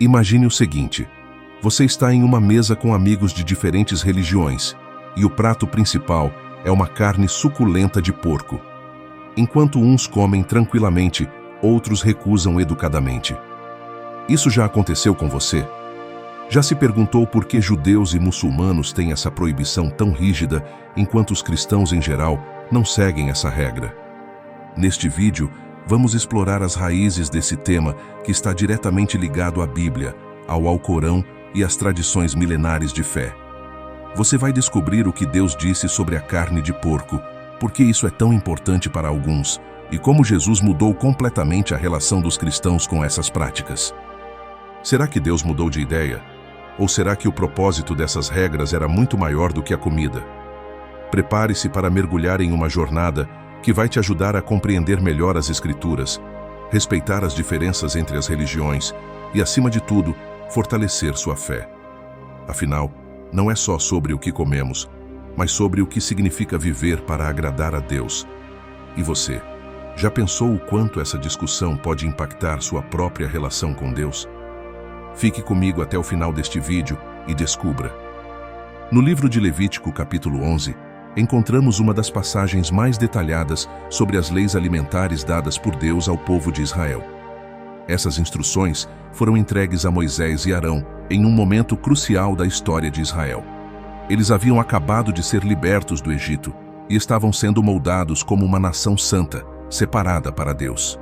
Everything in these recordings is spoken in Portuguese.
Imagine o seguinte: você está em uma mesa com amigos de diferentes religiões e o prato principal é uma carne suculenta de porco. Enquanto uns comem tranquilamente, outros recusam educadamente. Isso já aconteceu com você? Já se perguntou por que judeus e muçulmanos têm essa proibição tão rígida, enquanto os cristãos em geral não seguem essa regra? Neste vídeo, vamos explorar as raízes desse tema que está diretamente ligado à Bíblia, ao Alcorão e às tradições milenares de fé. Você vai descobrir o que Deus disse sobre a carne de porco, por que isso é tão importante para alguns, e como Jesus mudou completamente a relação dos cristãos com essas práticas. Será que Deus mudou de ideia? Ou será que o propósito dessas regras era muito maior do que a comida? Prepare-se para mergulhar em uma jornada que vai te ajudar a compreender melhor as Escrituras, respeitar as diferenças entre as religiões e, acima de tudo, fortalecer sua fé. Afinal, não é só sobre o que comemos, mas sobre o que significa viver para agradar a Deus. E você, já pensou o quanto essa discussão pode impactar sua própria relação com Deus? Fique comigo até o final deste vídeo e descubra. No livro de Levítico, capítulo 11, encontramos uma das passagens mais detalhadas sobre as leis alimentares dadas por Deus ao povo de Israel. Essas instruções foram entregues a Moisés e Arão em um momento crucial da história de Israel. Eles haviam acabado de ser libertos do Egito e estavam sendo moldados como uma nação santa, separada para Deus.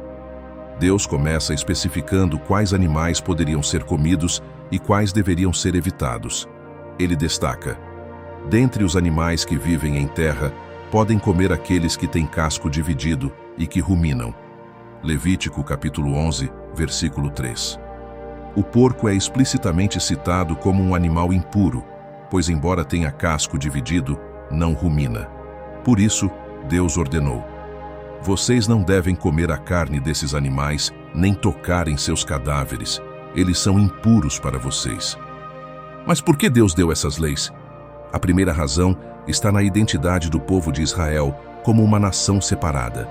Deus começa especificando quais animais poderiam ser comidos e quais deveriam ser evitados. Ele destaca: dentre os animais que vivem em terra, podem comer aqueles que têm casco dividido e que ruminam. Levítico capítulo 11, versículo 3. O porco é explicitamente citado como um animal impuro, pois embora tenha casco dividido, não rumina. Por isso, Deus ordenou: vocês não devem comer a carne desses animais, nem tocar em seus cadáveres. Eles são impuros para vocês. Mas por que Deus deu essas leis? A primeira razão está na identidade do povo de Israel como uma nação separada.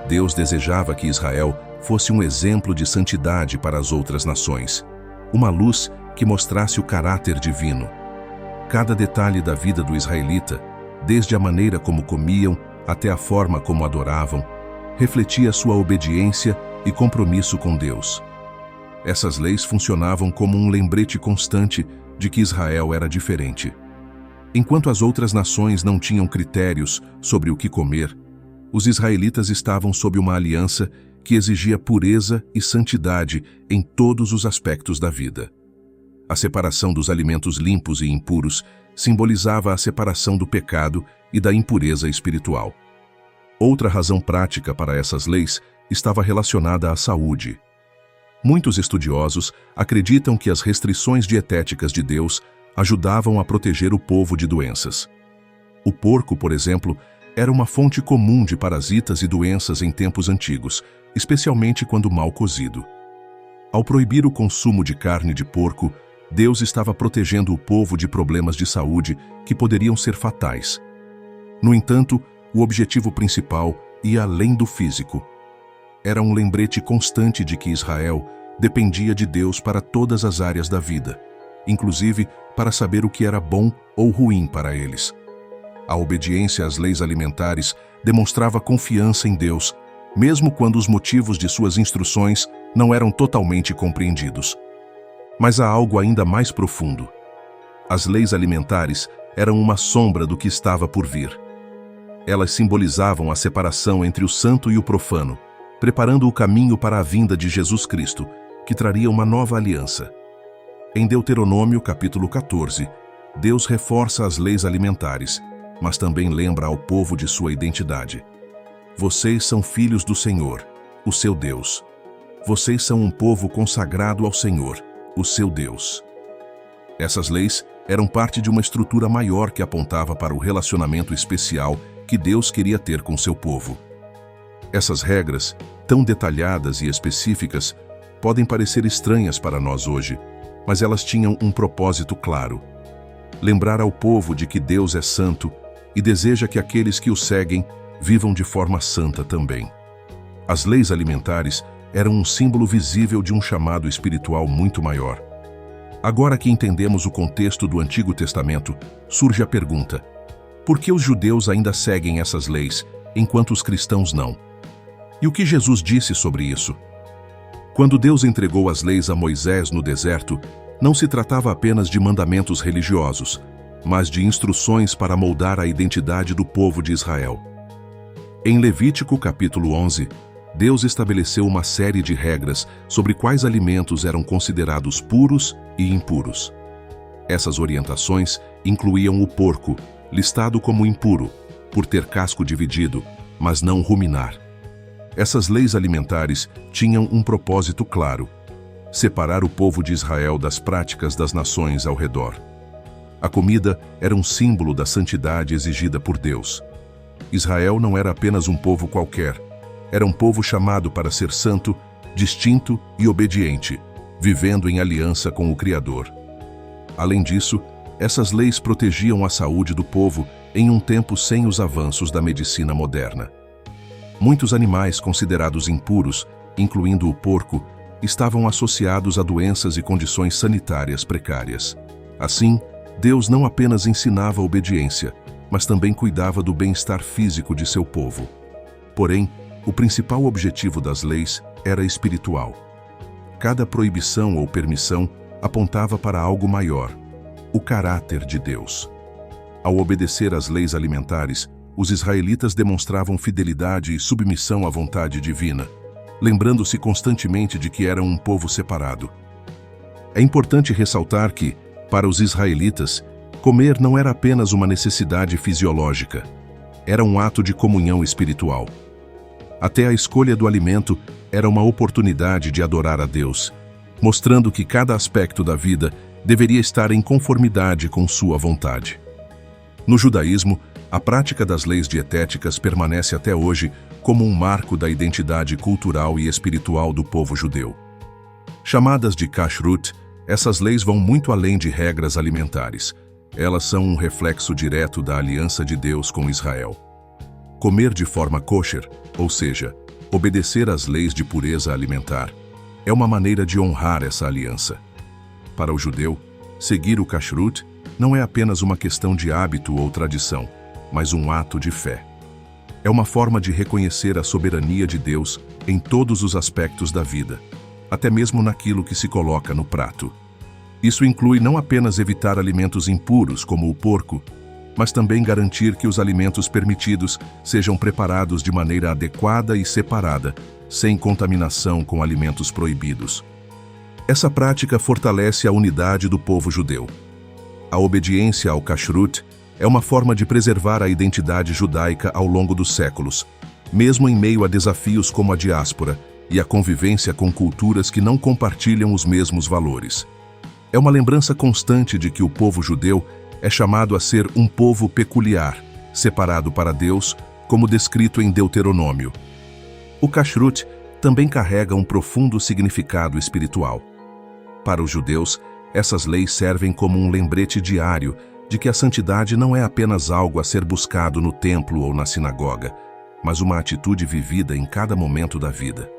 Deus desejava que Israel fosse um exemplo de santidade para as outras nações, uma luz que mostrasse o caráter divino. Cada detalhe da vida do israelita, desde a maneira como comiam até a forma como adoravam, refletia sua obediência e compromisso com Deus. Essas leis funcionavam como um lembrete constante de que Israel era diferente. Enquanto as outras nações não tinham critérios sobre o que comer, os israelitas estavam sob uma aliança que exigia pureza e santidade em todos os aspectos da vida. A separação dos alimentos limpos e impuros simbolizava a separação do pecado e da impureza espiritual. Outra razão prática para essas leis estava relacionada à saúde. Muitos estudiosos acreditam que as restrições dietéticas de Deus ajudavam a proteger o povo de doenças. O porco, por exemplo, era uma fonte comum de parasitas e doenças em tempos antigos, especialmente quando mal cozido. Ao proibir o consumo de carne de porco, Deus estava protegendo o povo de problemas de saúde que poderiam ser fatais. No entanto, o objetivo principal ia além do físico. Era um lembrete constante de que Israel dependia de Deus para todas as áreas da vida, inclusive para saber o que era bom ou ruim para eles. A obediência às leis alimentares demonstrava confiança em Deus, mesmo quando os motivos de suas instruções não eram totalmente compreendidos. Mas há algo ainda mais profundo. As leis alimentares eram uma sombra do que estava por vir. Elas simbolizavam a separação entre o santo e o profano, preparando o caminho para a vinda de Jesus Cristo, que traria uma nova aliança. Em Deuteronômio, capítulo 14, Deus reforça as leis alimentares, mas também lembra ao povo de sua identidade. Vocês são filhos do Senhor, o seu Deus. Vocês são um povo consagrado ao Senhor, o seu Deus. Essas leis eram parte de uma estrutura maior que apontava para o relacionamento especial que Deus queria ter com seu povo. Essas regras, tão detalhadas e específicas, podem parecer estranhas para nós hoje, mas elas tinham um propósito claro: lembrar ao povo de que Deus é santo e deseja que aqueles que o seguem vivam de forma santa também. As leis alimentares eram um símbolo visível de um chamado espiritual muito maior. Agora que entendemos o contexto do Antigo Testamento, surge a pergunta: por que os judeus ainda seguem essas leis, enquanto os cristãos não? E o que Jesus disse sobre isso? Quando Deus entregou as leis a Moisés no deserto, não se tratava apenas de mandamentos religiosos, mas de instruções para moldar a identidade do povo de Israel. Em Levítico capítulo 11, Deus estabeleceu uma série de regras sobre quais alimentos eram considerados puros e impuros. Essas orientações incluíam o porco, listado como impuro, por ter casco dividido, mas não ruminar. Essas leis alimentares tinham um propósito claro: separar o povo de Israel das práticas das nações ao redor. A comida era um símbolo da santidade exigida por Deus. Israel não era apenas um povo qualquer, era um povo chamado para ser santo, distinto e obediente, vivendo em aliança com o Criador. Além disso, essas leis protegiam a saúde do povo em um tempo sem os avanços da medicina moderna. Muitos animais considerados impuros, incluindo o porco, estavam associados a doenças e condições sanitárias precárias. Assim, Deus não apenas ensinava a obediência, mas também cuidava do bem-estar físico de seu povo. Porém, o principal objetivo das leis era espiritual. Cada proibição ou permissão apontava para algo maior: o caráter de Deus. Ao obedecer às leis alimentares, os israelitas demonstravam fidelidade e submissão à vontade divina, lembrando-se constantemente de que eram um povo separado. É importante ressaltar que, para os israelitas, comer não era apenas uma necessidade fisiológica, era um ato de comunhão espiritual. Até a escolha do alimento era uma oportunidade de adorar a Deus, mostrando que cada aspecto da vida deveria estar em conformidade com sua vontade. No judaísmo, a prática das leis dietéticas permanece até hoje como um marco da identidade cultural e espiritual do povo judeu. Chamadas de kashrut, essas leis vão muito além de regras alimentares. Elas são um reflexo direto da aliança de Deus com Israel. Comer de forma kosher, ou seja, obedecer às leis de pureza alimentar, é uma maneira de honrar essa aliança. Para o judeu, seguir o kashrut não é apenas uma questão de hábito ou tradição, mas um ato de fé. É uma forma de reconhecer a soberania de Deus em todos os aspectos da vida, até mesmo naquilo que se coloca no prato. Isso inclui não apenas evitar alimentos impuros, como o porco, mas também garantir que os alimentos permitidos sejam preparados de maneira adequada e separada, sem contaminação com alimentos proibidos. Essa prática fortalece a unidade do povo judeu. A obediência ao kashrut é uma forma de preservar a identidade judaica ao longo dos séculos, mesmo em meio a desafios como a diáspora e a convivência com culturas que não compartilham os mesmos valores. É uma lembrança constante de que o povo judeu é chamado a ser um povo peculiar, separado para Deus, como descrito em Deuteronômio. O kashrut também carrega um profundo significado espiritual. Para os judeus, essas leis servem como um lembrete diário de que a santidade não é apenas algo a ser buscado no templo ou na sinagoga, mas uma atitude vivida em cada momento da vida.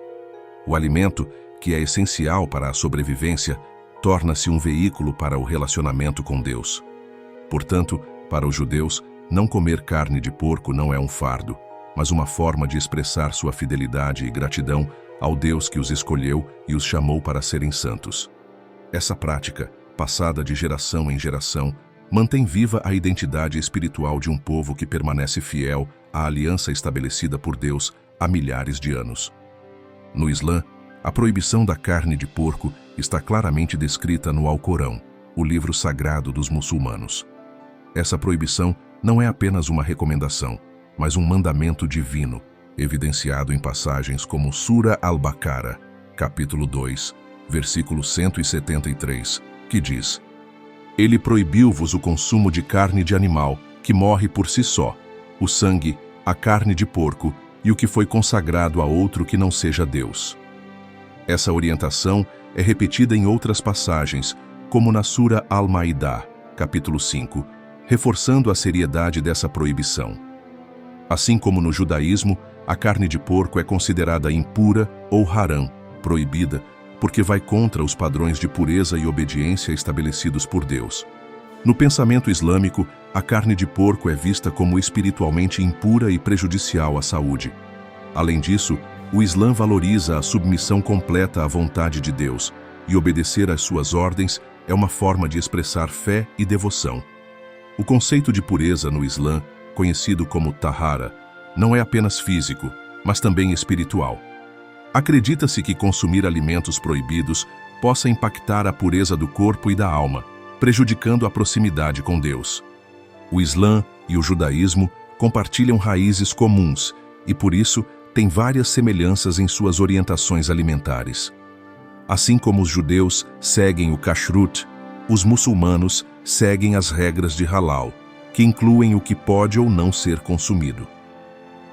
O alimento, que é essencial para a sobrevivência, torna-se um veículo para o relacionamento com Deus. Portanto, para os judeus, não comer carne de porco não é um fardo, mas uma forma de expressar sua fidelidade e gratidão ao Deus que os escolheu e os chamou para serem santos. Essa prática, passada de geração em geração, mantém viva a identidade espiritual de um povo que permanece fiel à aliança estabelecida por Deus há milhares de anos. No Islã, a proibição da carne de porco está claramente descrita no Alcorão, o livro sagrado dos muçulmanos. Essa proibição não é apenas uma recomendação, mas um mandamento divino, evidenciado em passagens como Sura Al-Baqarah, capítulo 2, versículo 173, que diz: Ele proibiu-vos o consumo de carne de animal, que morre por si só, o sangue, a carne de porco e o que foi consagrado a outro que não seja Deus. Essa orientação é repetida em outras passagens, como na Sura Al-Maidah, capítulo 5, reforçando a seriedade dessa proibição. Assim como no judaísmo, a carne de porco é considerada impura ou haram, proibida porque vai contra os padrões de pureza e obediência estabelecidos por Deus. No pensamento islâmico, a carne de porco é vista como espiritualmente impura e prejudicial à saúde. Além disso, o Islã valoriza a submissão completa à vontade de Deus, e obedecer às suas ordens é uma forma de expressar fé e devoção. O conceito de pureza no Islã, conhecido como tahara, não é apenas físico, mas também espiritual. Acredita-se que consumir alimentos proibidos possa impactar a pureza do corpo e da alma, prejudicando a proximidade com Deus. O Islã e o judaísmo compartilham raízes comuns e, por isso, têm várias semelhanças em suas orientações alimentares. Assim como os judeus seguem o kashrut, os muçulmanos seguem as regras de halal, que incluem o que pode ou não ser consumido.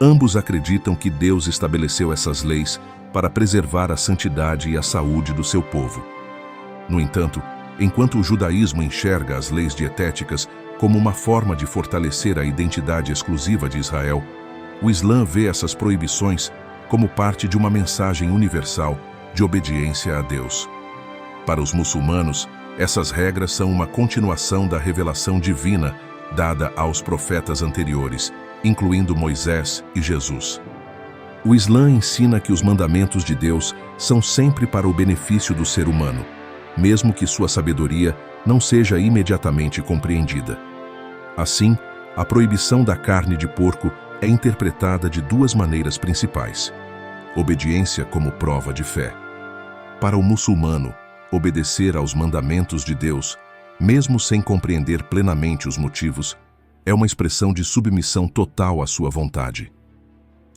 Ambos acreditam que Deus estabeleceu essas leis para preservar a santidade e a saúde do seu povo. No entanto, enquanto o judaísmo enxerga as leis dietéticas como uma forma de fortalecer a identidade exclusiva de Israel, o Islã vê essas proibições como parte de uma mensagem universal de obediência a Deus. Para os muçulmanos, essas regras são uma continuação da revelação divina dada aos profetas anteriores, incluindo Moisés e Jesus. O Islã ensina que os mandamentos de Deus são sempre para o benefício do ser humano, mesmo que sua sabedoria não seja imediatamente compreendida. Assim, a proibição da carne de porco é interpretada de duas maneiras principais: obediência como prova de fé. Para o muçulmano, obedecer aos mandamentos de Deus, mesmo sem compreender plenamente os motivos, é uma expressão de submissão total à sua vontade.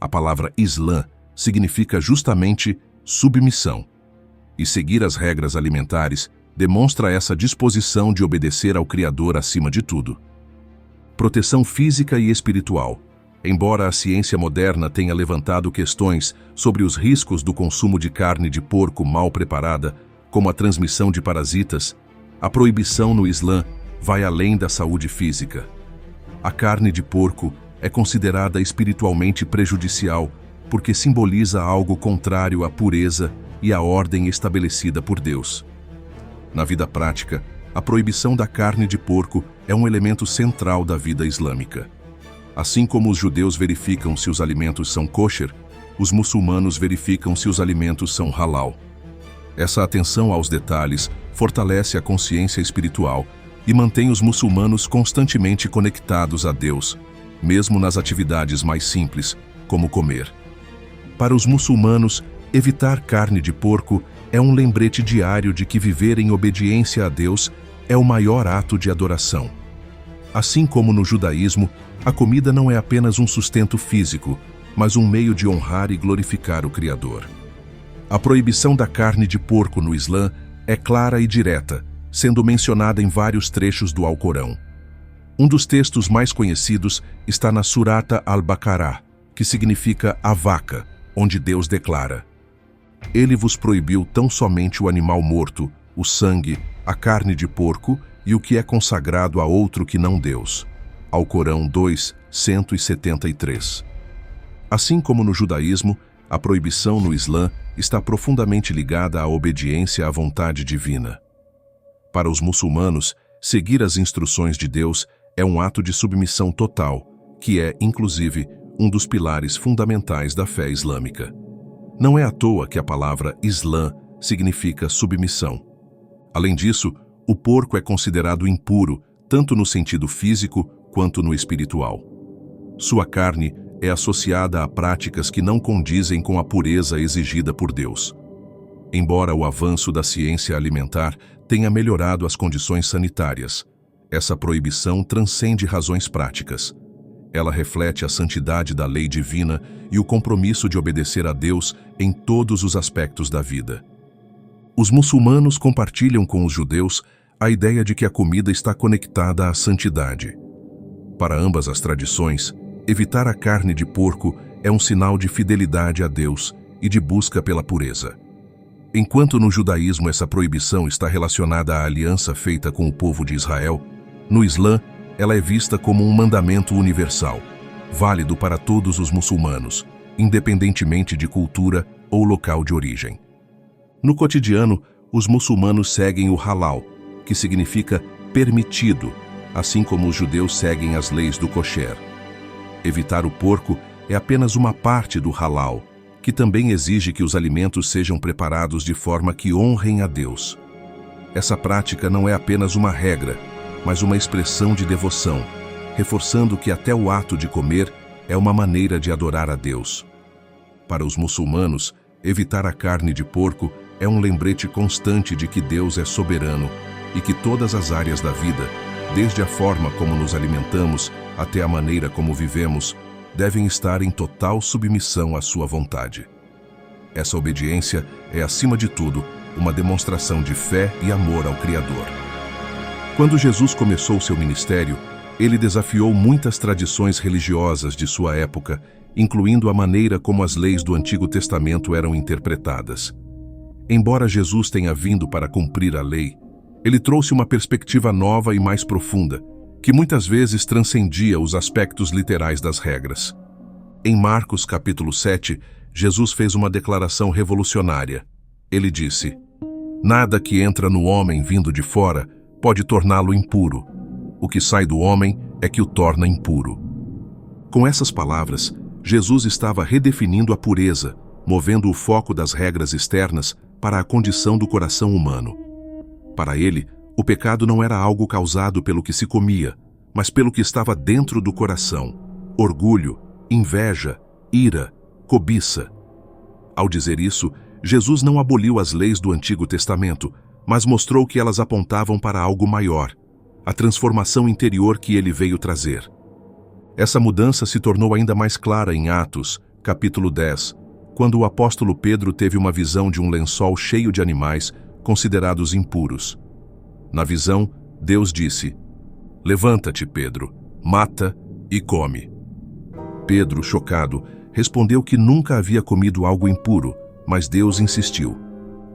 A palavra Islã significa justamente submissão, e seguir as regras alimentares demonstra essa disposição de obedecer ao Criador acima de tudo. Proteção física e espiritual. Embora a ciência moderna tenha levantado questões sobre os riscos do consumo de carne de porco mal preparada, como a transmissão de parasitas, a proibição no Islã vai além da saúde física. A carne de porco é considerada espiritualmente prejudicial porque simboliza algo contrário à pureza e à ordem estabelecida por Deus. Na vida prática, a proibição da carne de porco é um elemento central da vida islâmica. Assim como os judeus verificam se os alimentos são kosher, os muçulmanos verificam se os alimentos são halal. Essa atenção aos detalhes fortalece a consciência espiritual e mantém os muçulmanos constantemente conectados a Deus, mesmo nas atividades mais simples, como comer. Para os muçulmanos, evitar carne de porco é um lembrete diário de que viver em obediência a Deus é o maior ato de adoração. Assim como no judaísmo, a comida não é apenas um sustento físico, mas um meio de honrar e glorificar o Criador. A proibição da carne de porco no Islã é clara e direta, sendo mencionada em vários trechos do Alcorão. Um dos textos mais conhecidos está na Surata Al-Baqarah, que significa a vaca, onde Deus declara: Ele vos proibiu tão somente o animal morto, o sangue, a carne de porco e o que é consagrado a outro que não Deus. Alcorão 2, 173. Assim como no judaísmo, a proibição no Islã está profundamente ligada à obediência à vontade divina. Para os muçulmanos, seguir as instruções de Deus é um ato de submissão total, que é, inclusive, um dos pilares fundamentais da fé islâmica. Não é à toa que a palavra Islã significa submissão. Além disso, o porco é considerado impuro, tanto no sentido físico quanto no espiritual. Sua carne é associada a práticas que não condizem com a pureza exigida por Deus. Embora o avanço da ciência alimentar tenha melhorado as condições sanitárias, essa proibição transcende razões práticas. Ela reflete a santidade da lei divina e o compromisso de obedecer a Deus em todos os aspectos da vida. Os muçulmanos compartilham com os judeus a ideia de que a comida está conectada à santidade. Para ambas as tradições, evitar a carne de porco é um sinal de fidelidade a Deus e de busca pela pureza. Enquanto no judaísmo essa proibição está relacionada à aliança feita com o povo de Israel, no Islã ela é vista como um mandamento universal, válido para todos os muçulmanos, independentemente de cultura ou local de origem. No cotidiano, os muçulmanos seguem o halal, que significa permitido, assim como os judeus seguem as leis do kosher. Evitar o porco é apenas uma parte do halal, que também exige que os alimentos sejam preparados de forma que honrem a Deus. Essa prática não é apenas uma regra, mas uma expressão de devoção, reforçando que até o ato de comer é uma maneira de adorar a Deus. Para os muçulmanos, evitar a carne de porco é um lembrete constante de que Deus é soberano e que todas as áreas da vida, desde a forma como nos alimentamos até a maneira como vivemos, devem estar em total submissão à sua vontade. Essa obediência é, acima de tudo, uma demonstração de fé e amor ao Criador. Quando Jesus começou seu ministério, ele desafiou muitas tradições religiosas de sua época, incluindo a maneira como as leis do Antigo Testamento eram interpretadas. Embora Jesus tenha vindo para cumprir a lei, ele trouxe uma perspectiva nova e mais profunda, que muitas vezes transcendia os aspectos literais das regras. Em Marcos capítulo 7, Jesus fez uma declaração revolucionária. Ele disse: "Nada que entra no homem vindo de fora pode torná-lo impuro. O que sai do homem é que o torna impuro." Com essas palavras, Jesus estava redefinindo a pureza, movendo o foco das regras externas para a condição do coração humano. Para ele, o pecado não era algo causado pelo que se comia, mas pelo que estava dentro do coração: orgulho, inveja, ira, cobiça. Ao dizer isso, Jesus não aboliu as leis do Antigo Testamento, mas mostrou que elas apontavam para algo maior, a transformação interior que ele veio trazer. Essa mudança se tornou ainda mais clara em Atos, capítulo 10, quando o apóstolo Pedro teve uma visão de um lençol cheio de animais considerados impuros. Na visão, Deus disse: "Levanta-te, Pedro, mata e come." Pedro, chocado, respondeu que nunca havia comido algo impuro, mas Deus insistiu: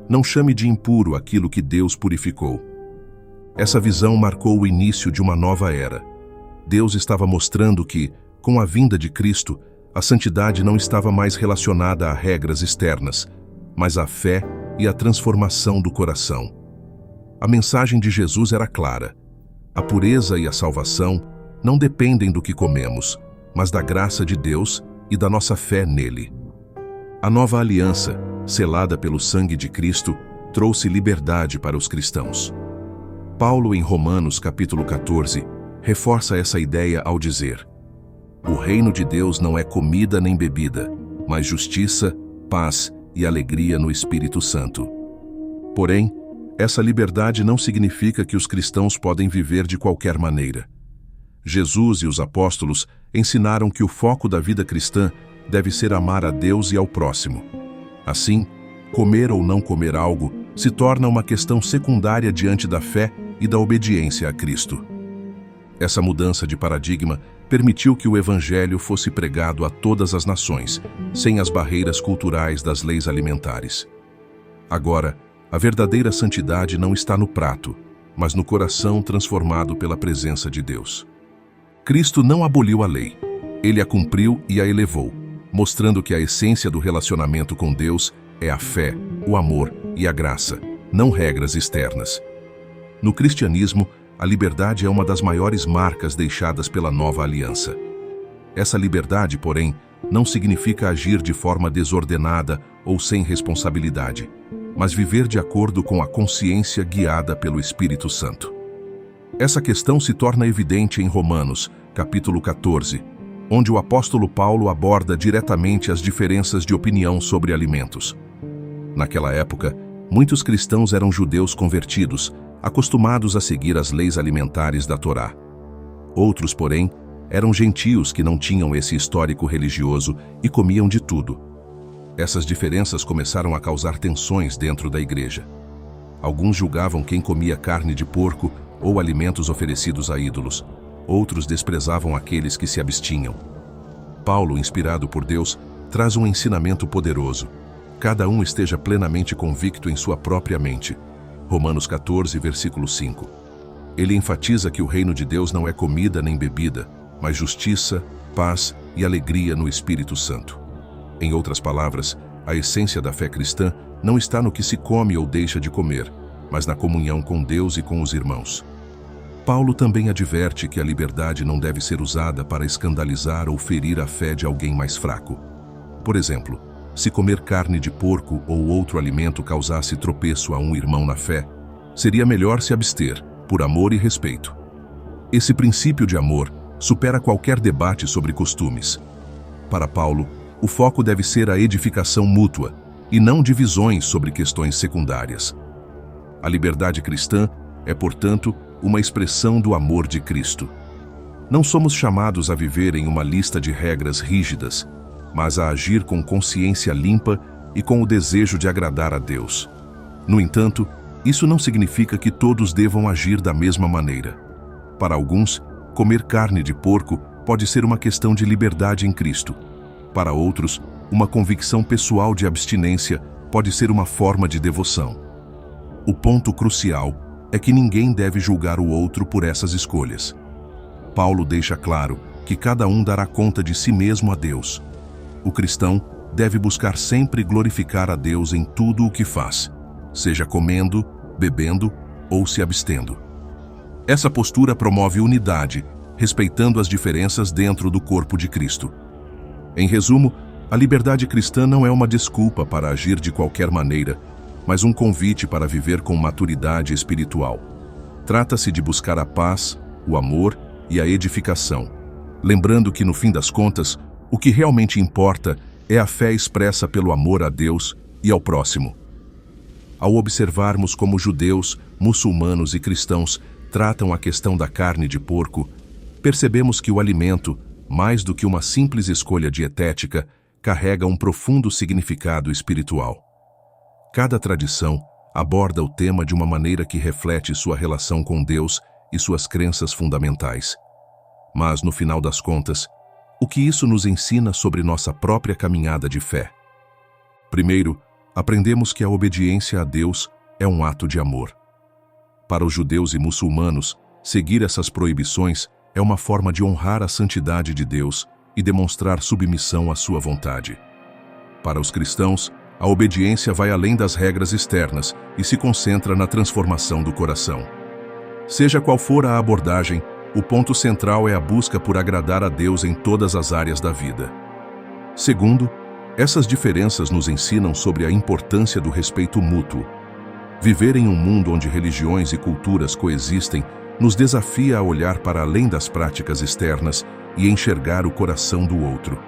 "Não chame de impuro aquilo que Deus purificou." Essa visão marcou o início de uma nova era. Deus estava mostrando que, com a vinda de Cristo, a santidade não estava mais relacionada a regras externas, mas à fé e à transformação do coração. A mensagem de Jesus era clara: a pureza e a salvação não dependem do que comemos, mas da graça de Deus e da nossa fé nele. A nova aliança, selada pelo sangue de Cristo, trouxe liberdade para os cristãos. Paulo, em Romanos capítulo 14, reforça essa ideia ao dizer: "O reino de Deus não é comida nem bebida, mas justiça, paz e alegria no Espírito Santo." Porém, essa liberdade não significa que os cristãos podem viver de qualquer maneira. Jesus e os apóstolos ensinaram que o foco da vida cristã deve ser amar a Deus e ao próximo. Assim, comer ou não comer algo se torna uma questão secundária diante da fé e da obediência a Cristo. Essa mudança de paradigma permitiu que o Evangelho fosse pregado a todas as nações, sem as barreiras culturais das leis alimentares. Agora, a verdadeira santidade não está no prato, mas no coração transformado pela presença de Deus. Cristo não aboliu a lei, ele a cumpriu e a elevou, mostrando que a essência do relacionamento com Deus é a fé, o amor e a graça, não regras externas. No cristianismo, a liberdade é uma das maiores marcas deixadas pela nova aliança. Essa liberdade, porém, não significa agir de forma desordenada ou sem responsabilidade, mas viver de acordo com a consciência guiada pelo Espírito Santo. Essa questão se torna evidente em Romanos, capítulo 14, onde o apóstolo Paulo aborda diretamente as diferenças de opinião sobre alimentos. Naquela época, muitos cristãos eram judeus convertidos, acostumados a seguir as leis alimentares da Torá. Outros, porém, eram gentios que não tinham esse histórico religioso e comiam de tudo. Essas diferenças começaram a causar tensões dentro da igreja. Alguns julgavam quem comia carne de porco ou alimentos oferecidos a ídolos. Outros desprezavam aqueles que se abstinham. Paulo, inspirado por Deus, traz um ensinamento poderoso. Cada um esteja plenamente convicto em sua própria mente. Romanos 14, versículo 5. Ele enfatiza que o reino de Deus não é comida nem bebida, mas justiça, paz e alegria no Espírito Santo. Em outras palavras, a essência da fé cristã não está no que se come ou deixa de comer, mas na comunhão com Deus e com os irmãos. Paulo também adverte que a liberdade não deve ser usada para escandalizar ou ferir a fé de alguém mais fraco. Por exemplo, se comer carne de porco ou outro alimento causasse tropeço a um irmão na fé, seria melhor se abster, por amor e respeito. Esse princípio de amor supera qualquer debate sobre costumes. Para Paulo, o foco deve ser a edificação mútua, e não divisões sobre questões secundárias. A liberdade cristã é, portanto, uma expressão do amor de Cristo. Não somos chamados a viver em uma lista de regras rígidas, mas a agir com consciência limpa e com o desejo de agradar a Deus. No entanto, isso não significa que todos devam agir da mesma maneira. Para alguns, comer carne de porco pode ser uma questão de liberdade em Cristo. Para outros, uma convicção pessoal de abstinência pode ser uma forma de devoção. O ponto crucial é que ninguém deve julgar o outro por essas escolhas. Paulo deixa claro que cada um dará conta de si mesmo a Deus. O cristão deve buscar sempre glorificar a Deus em tudo o que faz, seja comendo, bebendo ou se abstendo. Essa postura promove unidade, respeitando as diferenças dentro do corpo de Cristo. Em resumo, a liberdade cristã não é uma desculpa para agir de qualquer maneira, mas um convite para viver com maturidade espiritual. Trata-se de buscar a paz, o amor e a edificação, lembrando que, no fim das contas, o que realmente importa é a fé expressa pelo amor a Deus e ao próximo. Ao observarmos como judeus, muçulmanos e cristãos tratam a questão da carne de porco, percebemos que o alimento, mais do que uma simples escolha dietética, carrega um profundo significado espiritual. Cada tradição aborda o tema de uma maneira que reflete sua relação com Deus e suas crenças fundamentais. Mas, no final das contas, o que isso nos ensina sobre nossa própria caminhada de fé? Primeiro, aprendemos que a obediência a Deus é um ato de amor. Para os judeus e muçulmanos, seguir essas proibições é uma forma de honrar a santidade de Deus e demonstrar submissão à sua vontade. Para os cristãos, a obediência vai além das regras externas e se concentra na transformação do coração. Seja qual for a abordagem, o ponto central é a busca por agradar a Deus em todas as áreas da vida. Segundo, essas diferenças nos ensinam sobre a importância do respeito mútuo. Viver em um mundo onde religiões e culturas coexistem nos desafia a olhar para além das práticas externas e enxergar o coração do outro.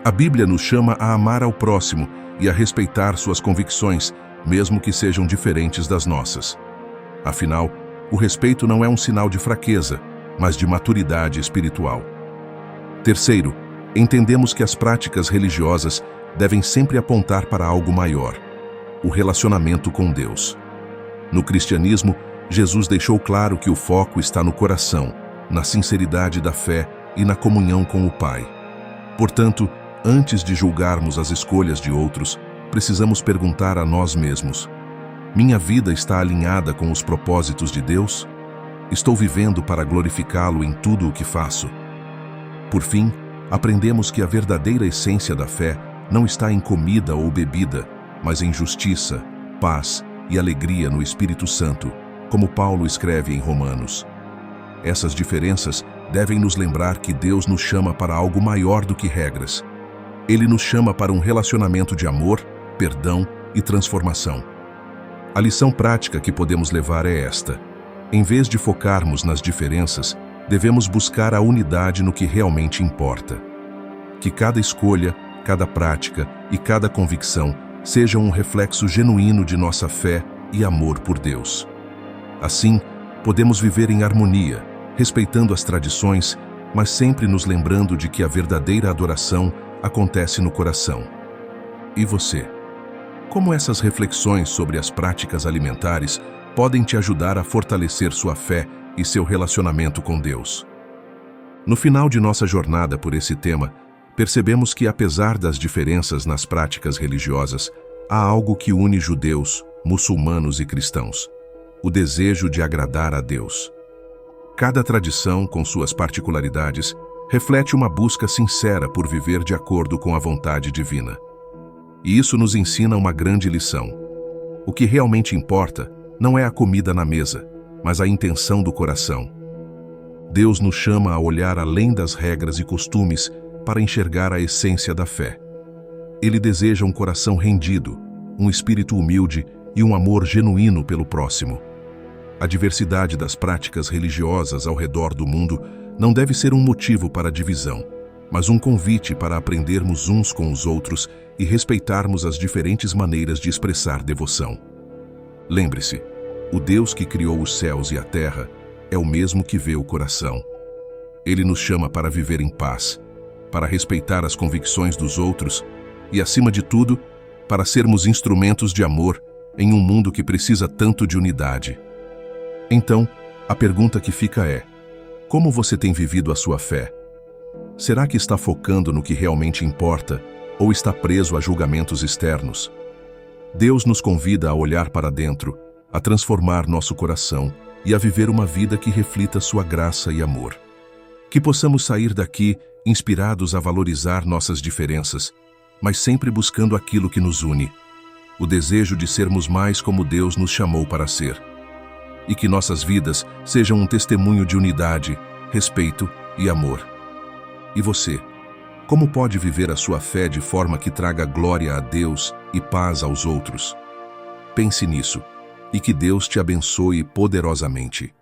A Bíblia nos chama a amar ao próximo e a respeitar suas convicções, mesmo que sejam diferentes das nossas. Afinal, o respeito não é um sinal de fraqueza, mas de maturidade espiritual. Terceiro, entendemos que as práticas religiosas devem sempre apontar para algo maior: o relacionamento com Deus. No cristianismo, Jesus deixou claro que o foco está no coração, na sinceridade da fé e na comunhão com o Pai. Portanto, antes de julgarmos as escolhas de outros, precisamos perguntar a nós mesmos: minha vida está alinhada com os propósitos de Deus? Estou vivendo para glorificá-lo em tudo o que faço? Por fim, aprendemos que a verdadeira essência da fé não está em comida ou bebida, mas em justiça, paz e alegria no Espírito Santo, como Paulo escreve em Romanos. Essas diferenças devem nos lembrar que Deus nos chama para algo maior do que regras. Ele nos chama para um relacionamento de amor, perdão e transformação. A lição prática que podemos levar é esta: em vez de focarmos nas diferenças, devemos buscar a unidade no que realmente importa. Que cada escolha, cada prática e cada convicção sejam um reflexo genuíno de nossa fé e amor por Deus. Assim, podemos viver em harmonia, respeitando as tradições, mas sempre nos lembrando de que a verdadeira adoração acontece no coração. E você? Como essas reflexões sobre as práticas alimentares podem te ajudar a fortalecer sua fé e seu relacionamento com Deus? No final de nossa jornada por esse tema, percebemos que, apesar das diferenças nas práticas religiosas, há algo que une judeus, muçulmanos e cristãos: o desejo de agradar a Deus. Cada tradição, com suas particularidades, reflete uma busca sincera por viver de acordo com a vontade divina. E isso nos ensina uma grande lição. O que realmente importa não é a comida na mesa, mas a intenção do coração. Deus nos chama a olhar além das regras e costumes para enxergar a essência da fé. Ele deseja um coração rendido, um espírito humilde e um amor genuíno pelo próximo. A diversidade das práticas religiosas ao redor do mundo não deve ser um motivo para a divisão, mas um convite para aprendermos uns com os outros e respeitarmos as diferentes maneiras de expressar devoção. Lembre-se, o Deus que criou os céus e a terra é o mesmo que vê o coração. Ele nos chama para viver em paz, para respeitar as convicções dos outros e, acima de tudo, para sermos instrumentos de amor em um mundo que precisa tanto de unidade. Então, a pergunta que fica é: como você tem vivido a sua fé? Será que está focando no que realmente importa ou está preso a julgamentos externos? Deus nos convida a olhar para dentro, a transformar nosso coração e a viver uma vida que reflita sua graça e amor. Que possamos sair daqui inspirados a valorizar nossas diferenças, mas sempre buscando aquilo que nos une, o desejo de sermos mais como Deus nos chamou para ser. E que nossas vidas sejam um testemunho de unidade, respeito e amor. E você? Como pode viver a sua fé de forma que traga glória a Deus e paz aos outros? Pense nisso, e que Deus te abençoe poderosamente.